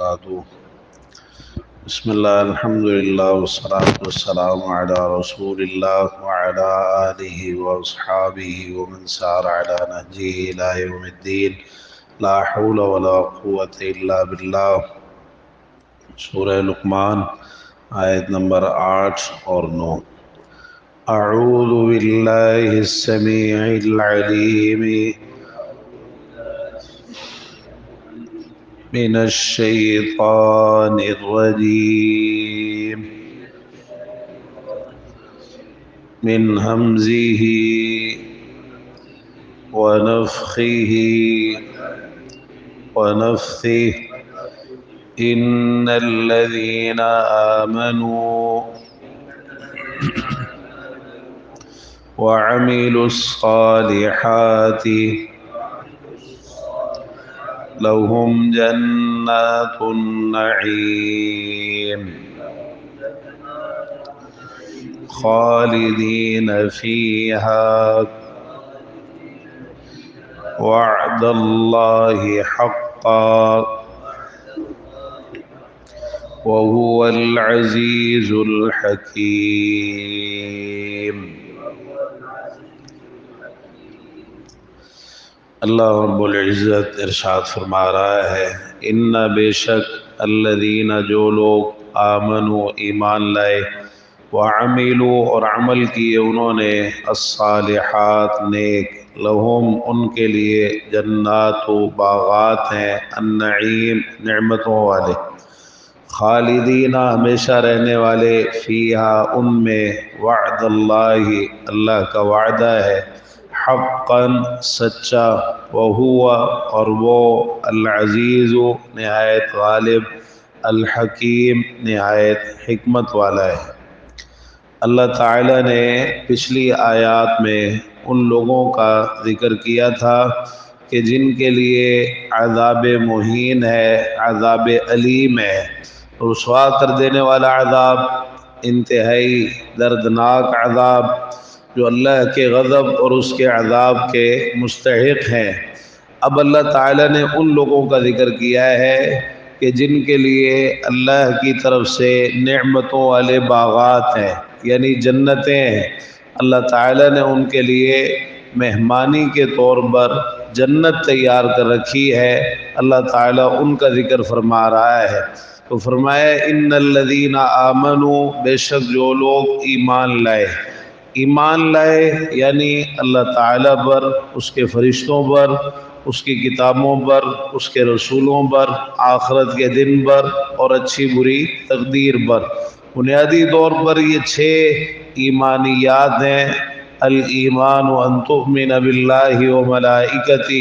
وبرکاتہ۔ بسم اللہ الحمدللہ والصلاة والسلام علی رسول اللہ وعلی آلہ واصحابہ ومن سار علی نہجہ الی یوم الدین، لا حول ولا قوة الا باللہ۔ سورہ لقمان آیت نمبر 8 اور 9۔ اعوذ باللہ السمیع العلیم من الشیطان الرجیم من ہمزہ ونفخہ ونفثہ ان الذین آمنوا وعملوا الصالحات لهم جنات النعیم خالدین فیہا وعد اللہ حقا وهو العزیز الحکیم۔ اللہ رب العزت ارشاد فرما رہا ہے، ان بے شک الذین جو لوگ آمنوا ایمان لائے، وعملوا اور عمل کیے انہوں نے، الصالحات نیک، لہم ان کے لیے، جنات و باغات ہیں، النعیم نعمتوں والے، خالدین ہمیشہ رہنے والے، فیہا ان میں، وعد اللہ اللہ کا وعدہ ہے، حقا سچا، وہو اور وہ، العزیز نہایت غالب، الحکیم نہایت حکمت والا ہے۔ اللہ تعالیٰ نے پچھلی آیات میں ان لوگوں کا ذکر کیا تھا کہ جن کے لیے عذاب مہین ہے، عذاب علیم ہے، رسوا کر دینے والا عذاب، انتہائی دردناک عذاب، جو اللہ کے غضب اور اس کے عذاب کے مستحق ہیں۔ اب اللہ تعالیٰ نے ان لوگوں کا ذکر کیا ہے کہ جن کے لیے اللہ کی طرف سے نعمتوں والے باغات ہیں، یعنی جنتیں ہیں۔ اللہ تعالیٰ نے ان کے لیے مہمانی کے طور پر جنت تیار کر رکھی ہے۔ اللہ تعالیٰ ان کا ذکر فرما رہا ہے، تو فرمایا ان الذین آمنوا، بے شک جو لوگ ایمان لائے، ایمان لائے یعنی اللہ تعالیٰ پر، اس کے فرشتوں پر، اس کی کتابوں پر، اس کے رسولوں پر، آخرت کے دن پر اور اچھی بری تقدیر پر۔ بنیادی طور پر یہ 6 ایمانیات ہیں۔ الایمان ان تؤمن باللہ وملائکتہ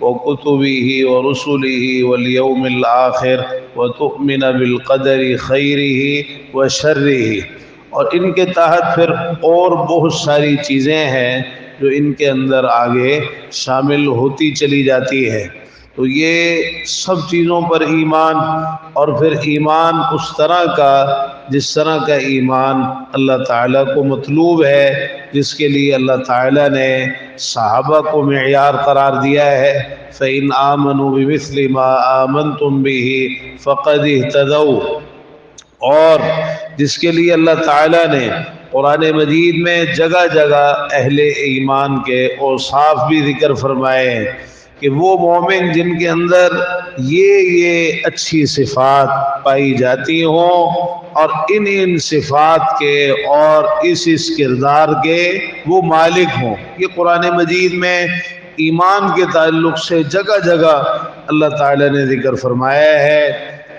وکتبہ ورسلہ والیوم الآخر وتؤمن بالقدر خیرہ وشرہ۔ اور ان کے تحت پھر اور بہت ساری چیزیں ہیں جو ان کے اندر آگے شامل ہوتی چلی جاتی ہے۔ تو یہ سب چیزوں پر ایمان، اور پھر ایمان اس طرح کا جس طرح کا ایمان اللہ تعالیٰ کو مطلوب ہے، جس کے لیے اللہ تعالیٰ نے صحابہ کو معیار قرار دیا ہے۔ فَإِنْ آمَنُوا بِمِثْلِ مَا آمَنْتُمْ بِهِ فَقَدِ اهْتَدَوْا، اور جس کے لیے اللہ تعالیٰ نے قرآن مجید میں جگہ جگہ اہل ایمان کے اوصاف بھی ذکر فرمائے ہیں کہ وہ مومن جن کے اندر یہ اچھی صفات پائی جاتی ہوں، اور ان صفات کے اور اس کردار کے وہ مالک ہوں۔ یہ قرآن مجید میں ایمان کے تعلق سے جگہ جگہ اللہ تعالیٰ نے ذکر فرمایا ہے۔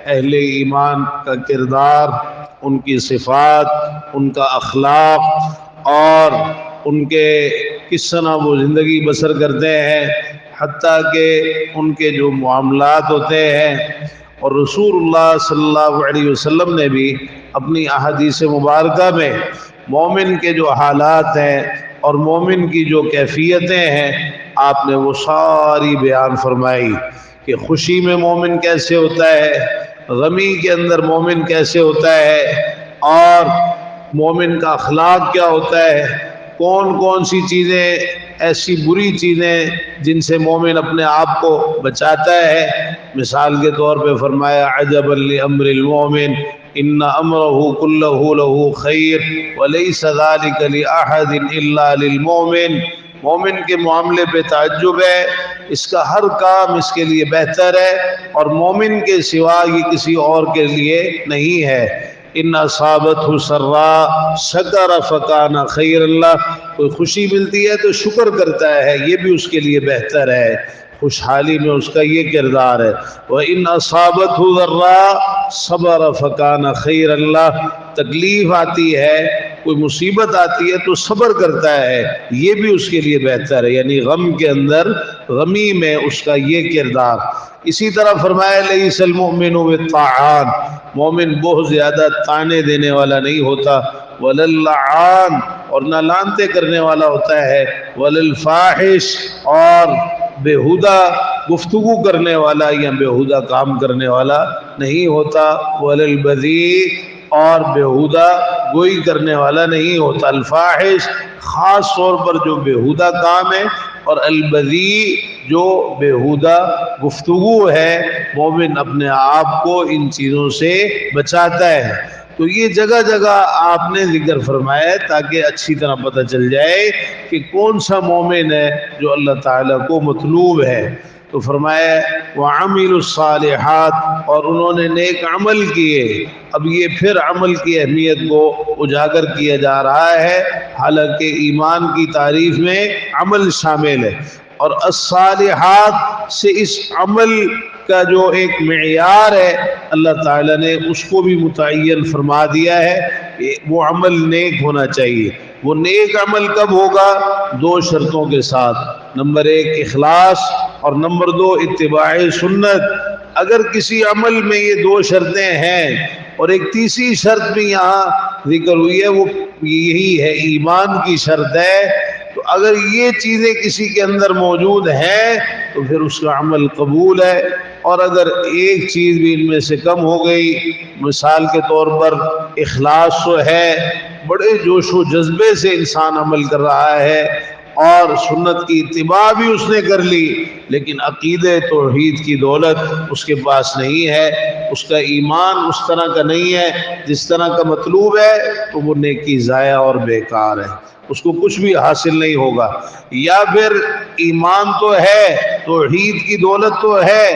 اہل ایمان کا کردار، ان کی صفات، ان کا اخلاق، اور ان کے کس طرح وہ زندگی بسر کرتے ہیں، حتیٰ کہ ان کے جو معاملات ہوتے ہیں۔ اور رسول اللہ صلی اللہ علیہ وسلم نے بھی اپنی احادیث مبارکہ میں مومن کے جو حالات ہیں اور مومن کی جو کیفیتیں ہیں، آپ نے وہ ساری بیان فرمائی کہ خوشی میں مومن کیسے ہوتا ہے، غمی کے اندر مومن کیسے ہوتا ہے، اور مومن کا اخلاق کیا ہوتا ہے، کون کون سی چیزیں ایسی بری چیزیں جن سے مومن اپنے آپ کو بچاتا ہے، مثال کے طور پہ فرمایا عجبا لامر المؤمن ان امرہ کلہ لہ خیر ولیس ذلک لاحد الا للمؤمن، مومن کے معاملے پہ تعجب ہے، اس کا ہر کام اس کے لیے بہتر ہے اور مومن کے سوا یہ کسی اور کے لیے نہیں ہے۔ ان اصابتہ سراء شکر فکان خیر اللہ، کوئی خوشی ملتی ہے تو شکر کرتا ہے، یہ بھی اس کے لیے بہتر ہے، خوشحالی میں اس کا یہ کردار ہے۔ وَإِنْ أَصَابَتْهُ ضَرَّاء صَبَرَ فَكَانَ خَيْرًا لَهُ، تکلیف آتی ہے، کوئی مصیبت آتی ہے تو صبر کرتا ہے، یہ بھی اس کے لیے بہتر ہے، یعنی غم کے اندر غمی میں اس کا یہ کردار۔ اسی طرح فرمایا لَيْسَ الْمُؤْمِنُ بِالطَّاعَانِ، مومن بہت زیادہ تانے دینے والا نہیں ہوتا، وَلَا اللَّعَانِ، اور نہ لانتے کرنے والا ہوتا ہے، وَلَا الْفَاحِشِ، اور بےہودہ گفتگو کرنے والا یا بےہودہ کام کرنے والا نہیں ہوتا، وَلَا الْبَذِيء، اور بےہودہ گوئی کرنے والا نہیں ہوتا۔ الفاحش خاص طور پر جو بےہودہ کام ہے، اور البذیء جو بےہودہ گفتگو ہے، مومن اپنے آپ کو ان چیزوں سے بچاتا ہے۔ تو یہ جگہ جگہ آپ نے ذکر فرمایا ہے تاکہ اچھی طرح پتہ چل جائے کہ کون سا مومن ہے جو اللہ تعالیٰ کو مطلوب ہے۔ تو فرمایا وَعَمِلُوا الصَّالِحَاتِ، اور انہوں نے نیک عمل کیے۔ اب یہ پھر عمل کی اہمیت کو اجاگر کیا جا رہا ہے، حالانکہ ایمان کی تعریف میں عمل شامل ہے، اور الصالحات سے اس عمل کا جو ایک معیار ہے اللہ تعالیٰ نے اس کو بھی متعین فرما دیا ہے کہ وہ عمل نیک ہونا چاہیے۔ وہ نیک عمل کب ہوگا؟ دو شرطوں کے ساتھ، نمبر 1 اخلاص، اور نمبر 2 اتباع سنت۔ اگر کسی عمل میں یہ دو شرطیں ہیں، اور ایک تیسری شرط بھی یہاں ذکر ہوئی ہے، وہ یہی ہے، ایمان کی شرط ہے، تو اگر یہ چیزیں کسی کے اندر موجود ہیں تو پھر اس کا عمل قبول ہے، اور اگر ایک چیز بھی ان میں سے کم ہو گئی، مثال کے طور پر اخلاص تو ہے، بڑے جوش و جذبے سے انسان عمل کر رہا ہے، اور سنت کی اتباع بھی اس نے کر لی، لیکن عقیدہ توحید کی دولت اس کے پاس نہیں ہے، اس کا ایمان اس طرح کا نہیں ہے جس طرح کا مطلوب ہے، تو وہ نیکی ضائع اور بیکار ہے، اس کو کچھ بھی حاصل نہیں ہوگا۔ یا پھر ایمان تو ہے، توحید کی دولت تو ہے،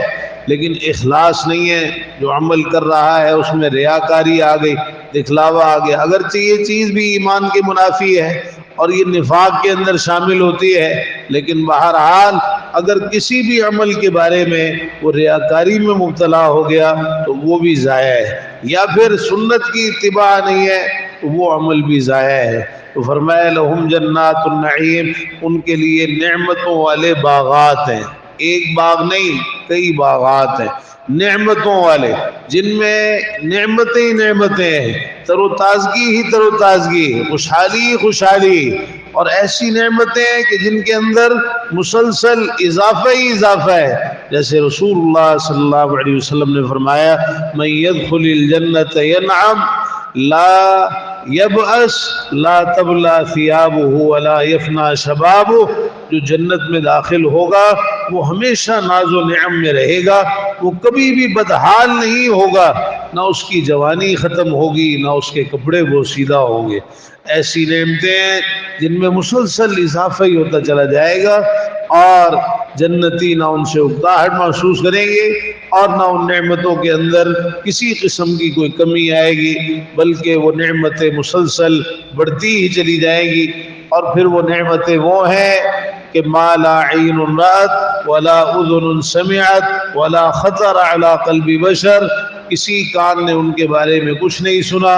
لیکن اخلاص نہیں ہے، جو عمل کر رہا ہے اس میں ریاکاری آ گئی، دکھلاوا آ گیا، اگرچہ یہ چیز بھی ایمان کے منافی ہے اور یہ نفاق کے اندر شامل ہوتی ہے، لیکن بہرحال اگر کسی بھی عمل کے بارے میں وہ ریاکاری میں مبتلا ہو گیا تو وہ بھی ضائع ہے، یا پھر سنت کی اتباع نہیں ہے تو وہ عمل بھی ضائع ہے۔ تو فرمایا لہم جنات النعیم، ان کے لیے نعمتوں والے باغات ہیں، ایک باغ نہیں کئی باغات ہیں نعمتوں والے، جن میں نعمتیں ہی نعمتیں ہیں، تر و تازگی ہی تر و تازگی، خوشحالی ہی خوشحالی، اور ایسی نعمتیں ہیں کہ جن کے اندر مسلسل اضافہ ہی اضافہ ہے، جیسے رسول اللہ صلی اللہ علیہ وسلم نے فرمایا من يدخل الجنت ینعم لا یبعث لا تبلا ثیابہ ولا یفنا شبابہ، جو جنت میں داخل ہوگا وہ ہمیشہ ناز و نعم میں رہے گا، وہ کبھی بھی بدحال نہیں ہوگا، نہ اس کی جوانی ختم ہوگی نہ اس کے کپڑے بوسیدہ ہوں گے۔ ایسی نعمتیں ہیں جن میں مسلسل اضافہ ہی ہوتا چلا جائے گا، اور جنتی نہ ان سے اکتاہٹ محسوس کریں گے اور نہ ان نعمتوں کے اندر کسی قسم کی کوئی کمی آئے گی، بلکہ وہ نعمتیں مسلسل بڑھتی ہی چلی جائیں گی۔ اور پھر وہ نعمتیں وہ ہیں کہ ما لا عین رأت ولا اذن سمعت ولا خطر علی قلب بشر، کسی کان نے ان کے بارے میں کچھ نہیں سنا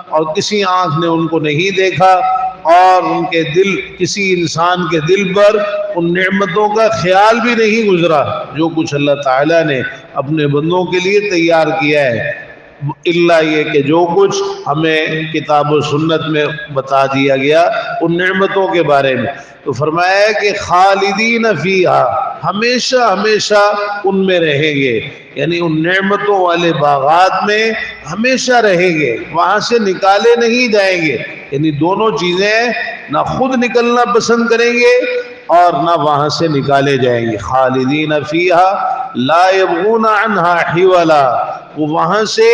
اور کسی آنکھ نے ان کو نہیں دیکھا، اور ان کے دل، کسی انسان کے دل پر ان نعمتوں کا خیال بھی نہیں گزرا جو کچھ اللہ تعالیٰ نے اپنے بندوں کے لیے تیار کیا ہے، اللہ یہ کہ جو کچھ ہمیں کتاب و سنت میں بتا دیا گیا ان نعمتوں کے بارے میں۔ تو فرمایا ہے کہ خالدین فیہا، ہمیشہ ہمیشہ ان میں رہیں گے، یعنی ان نعمتوں والے باغات میں ہمیشہ رہیں گے، وہاں سے نکالے نہیں جائیں گے، یعنی دونوں چیزیں نہ خود نکلنا پسند کریں گے اور نہ وہاں سے نکالے جائیں گے. خالدین فیہا لا یبغون عنہا حولا، وہ وہاں سے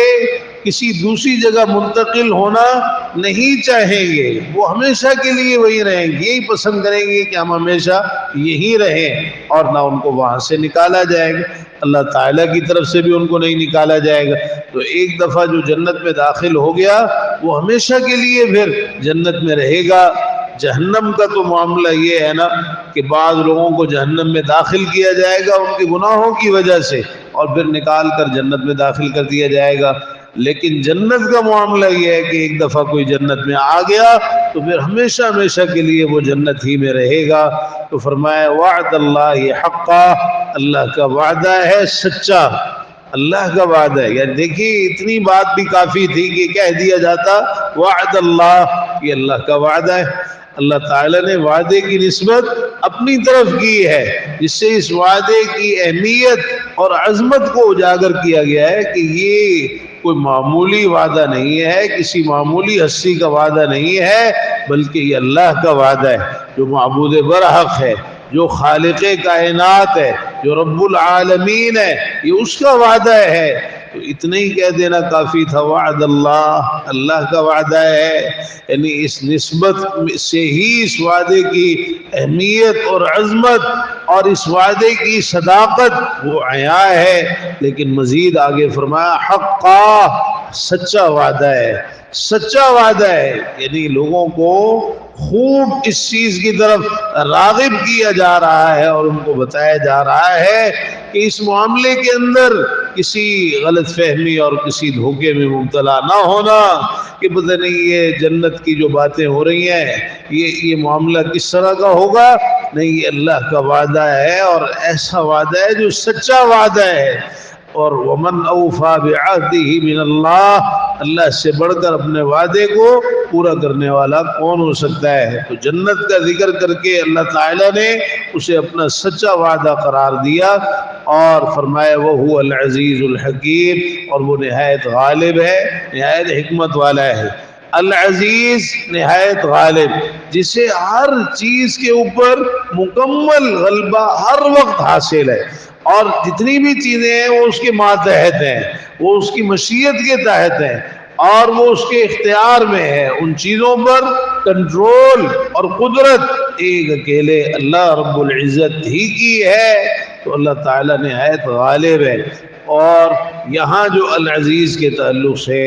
کسی دوسری جگہ منتقل ہونا نہیں چاہیں گے، وہ ہمیشہ کے لیے وہی رہیں گے، یہی پسند کریں گے کہ ہم ہمیشہ یہی رہیں، اور نہ ان کو وہاں سے نکالا جائے گا. اللہ تعالیٰ کی طرف سے بھی ان کو نہیں نکالا جائے گا. تو ایک دفعہ جو جنت میں داخل ہو گیا وہ ہمیشہ کے لیے پھر جنت میں رہے گا. جہنم کا تو معاملہ یہ ہے نا کہ بعض لوگوں کو جہنم میں داخل کیا جائے گا ان کے گناہوں کی وجہ سے، اور پھر نکال کر جنت میں داخل کر دیا جائے گا. لیکن جنت کا معاملہ یہ ہے کہ ایک دفعہ کوئی جنت میں آ گیا تو پھر ہمیشہ ہمیشہ کے لیے وہ جنت ہی میں رہے گا. تو فرمایا وعد اللہ حقا، اللہ کا وعدہ ہے سچا، اللہ کا وعدہ ہے. یعنی دیکھیے اتنی بات بھی کافی تھی کہ کہہ دیا جاتا وعد اللہ، یہ اللہ کا وعدہ ہے. اللہ تعالیٰ نے وعدے کی نسبت اپنی طرف کی ہے، جس سے اس وعدے کی اہمیت اور عظمت کو اجاگر کیا گیا ہے کہ یہ کوئی معمولی وعدہ نہیں ہے، کسی معمولی ہستی کا وعدہ نہیں ہے، بلکہ یہ اللہ کا وعدہ ہے جو معبود برحق ہے، جو خالق کائنات ہے، جو رب العالمین ہے، یہ اس کا وعدہ ہے. تو اتنا ہی کہہ دینا کافی تھا وعد اللہ، اللہ کا وعدہ ہے. یعنی اس نسبت سے ہی اس وعدے کی اہمیت اور عظمت اور اس وعدے کی صداقت وہ عیاں ہے. لیکن مزید آگے فرمایا حقا، سچا وعدہ ہے، سچا وعدہ ہے. یعنی لوگوں کو خوب اس چیز کی طرف راغب کیا جا رہا ہے اور ان کو بتایا جا رہا ہے کہ اس معاملے کے اندر کسی غلط فہمی اور کسی دھوکے میں مبتلا نہ ہونا کہ پتہ نہیں یہ جنت کی جو باتیں ہو رہی ہیں یہ معاملہ کس طرح کا ہوگا. نہیں، یہ اللہ کا وعدہ ہے اور ایسا وعدہ ہے جو سچا وعدہ ہے. اور ومن اوفا بعہدہ من اللہ، اللہ سے بڑھ کر اپنے وعدے کو پورا کرنے والا کون ہو سکتا ہے. تو جنت کا ذکر کر کے اللہ تعالیٰ نے اسے اپنا سچا وعدہ قرار دیا اور فرمایا وہو العزیز الحکیم، اور وہ نہایت غالب ہے، نہایت حکمت والا ہے. العزیز نہایت غالب، جسے ہر چیز کے اوپر مکمل غلبہ ہر وقت حاصل ہے، اور جتنی بھی چیزیں ہیں وہ اس کے ماتحت ہیں، وہ اس کی مشیت کے تحت ہیں، اور وہ اس کے اختیار میں ہے. ان چیزوں پر کنٹرول اور قدرت ایک اکیلے اللہ رب العزت ہی کی ہے. تو اللہ تعالیٰ نہایت غالب ہے. اور یہاں جو العزیز کے تعلق سے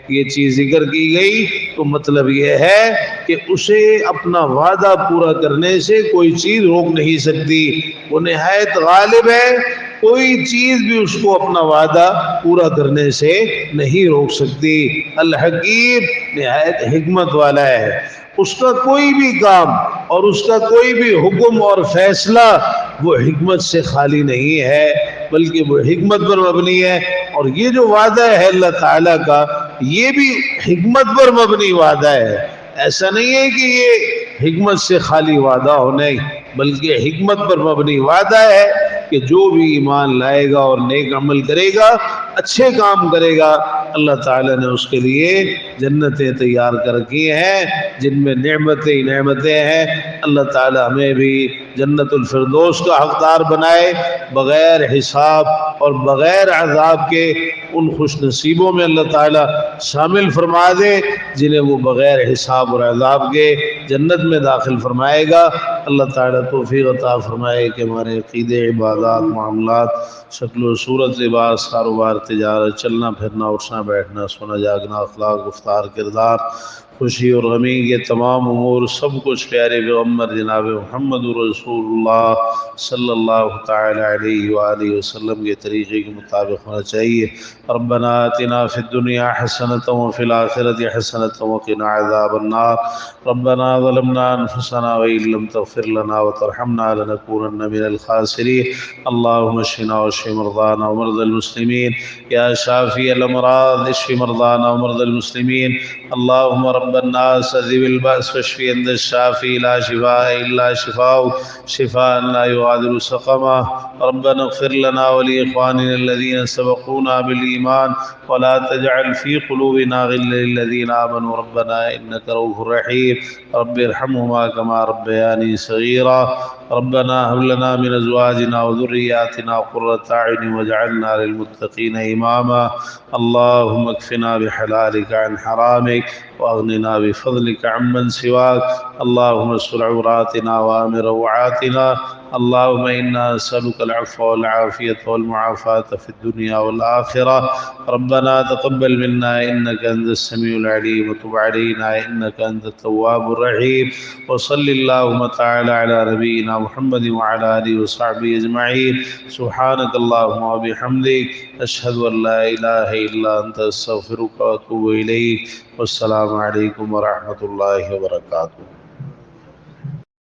یہ چیز ذکر کی گئی تو مطلب یہ ہے کہ اسے اپنا وعدہ پورا کرنے سے کوئی چیز روک نہیں سکتی. وہ نہایت غالب ہے، کوئی چیز بھی اس کو اپنا وعدہ پورا کرنے سے نہیں روک سکتی. الحکیم نہایت حکمت والا ہے، اس کا کوئی بھی کام اور اس کا کوئی بھی حکم اور فیصلہ وہ حکمت سے خالی نہیں ہے، بلکہ وہ حکمت پر مبنی ہے. اور یہ جو وعدہ ہے اللہ تعالیٰ کا یہ بھی حکمت پر مبنی وعدہ ہے. ایسا نہیں ہے کہ یہ حکمت سے خالی وعدہ ہو، نہیں، بلکہ حکمت پر مبنی وعدہ ہے کہ جو بھی ایمان لائے گا اور نیک عمل کرے گا، اچھے کام کرے گا، اللہ تعالیٰ نے اس کے لیے جنتیں تیار کر رکھی ہیں جن میں نعمتیں نعمتیں ہیں. اللہ تعالیٰ ہمیں بھی جنت الفردوس کا حقدار بنائے، بغیر حساب اور بغیر عذاب کے ان خوش نصیبوں میں اللہ تعالیٰ شامل فرما دے جنہیں وہ بغیر حساب اور عذاب کے جنت میں داخل فرمائے گا. اللہ تعالیٰ توفیق عطا فرمائے کہ ہمارے عقیدے، عبادات، معاملات، شکل و صورت، لباس، کاروبار، تجارت، چلنا پھرنا، اٹھنا بیٹھنا، سونا جاگنا، اخلاق، گفتار، کردار، خوشی اور غمی، یہ تمام امور سب کچھ پیارے پیغمبر جناب محمد رسول اللہ صلی اللہ تعالی علیہ وآلہ وسلم کے طریقے کے مطابق ہونا چاہیے. ربنا آتنا فی الدنیا حسنۃ وفی الآخرۃ حسنۃ وقنا عذاب النار. ربنا ظلمنا انفسنا وإن لم تغفر لنا وترحمنا لنكونن من الخاسرين. اللهم اشفنا واشف مرضانا ومرضى المسلمين يا شافي الأمراض اشف مرضانا ومرضى المسلمين. اللهم رب الناس اذهب البأس واشف أنت الشافي لا شفاء إلا شفاؤك شفاء لا يغادر سقما. ربنا اغفر لنا ولإخواننا الذين سبقونا بالإيمان ولا تجعل في قلوبنا غلا للذين آمنوا ربنا إنك رؤوف رحيم. رب ارحمهما كما ربياني صغيرا. ربنا هب لنا من ازواجنا وذرياتنا قرة اعين واجعلنا للمتقين اماما اللهم اكفنا بحلالك عن حرامك واغننا بفضلك عمن سواك اللهم استر عوراتنا وامن روعاتنا اللهم إنا نسألك العفو والعافية والمعافاة في الدنيا والآخرة ربنا تقبل منا إنك أنت السميع العليم وتب علينا إنك أنت التواب الرحيم وصل اللهم تعالى على نبينا محمد وعلى آله وصحبه أجمعين سبحانك اللهم وبحمدك أشهد أن لا إله إلا أنت أستغفرك وأتوب إليك والسلام عليكم ورحمة الله وبركاته.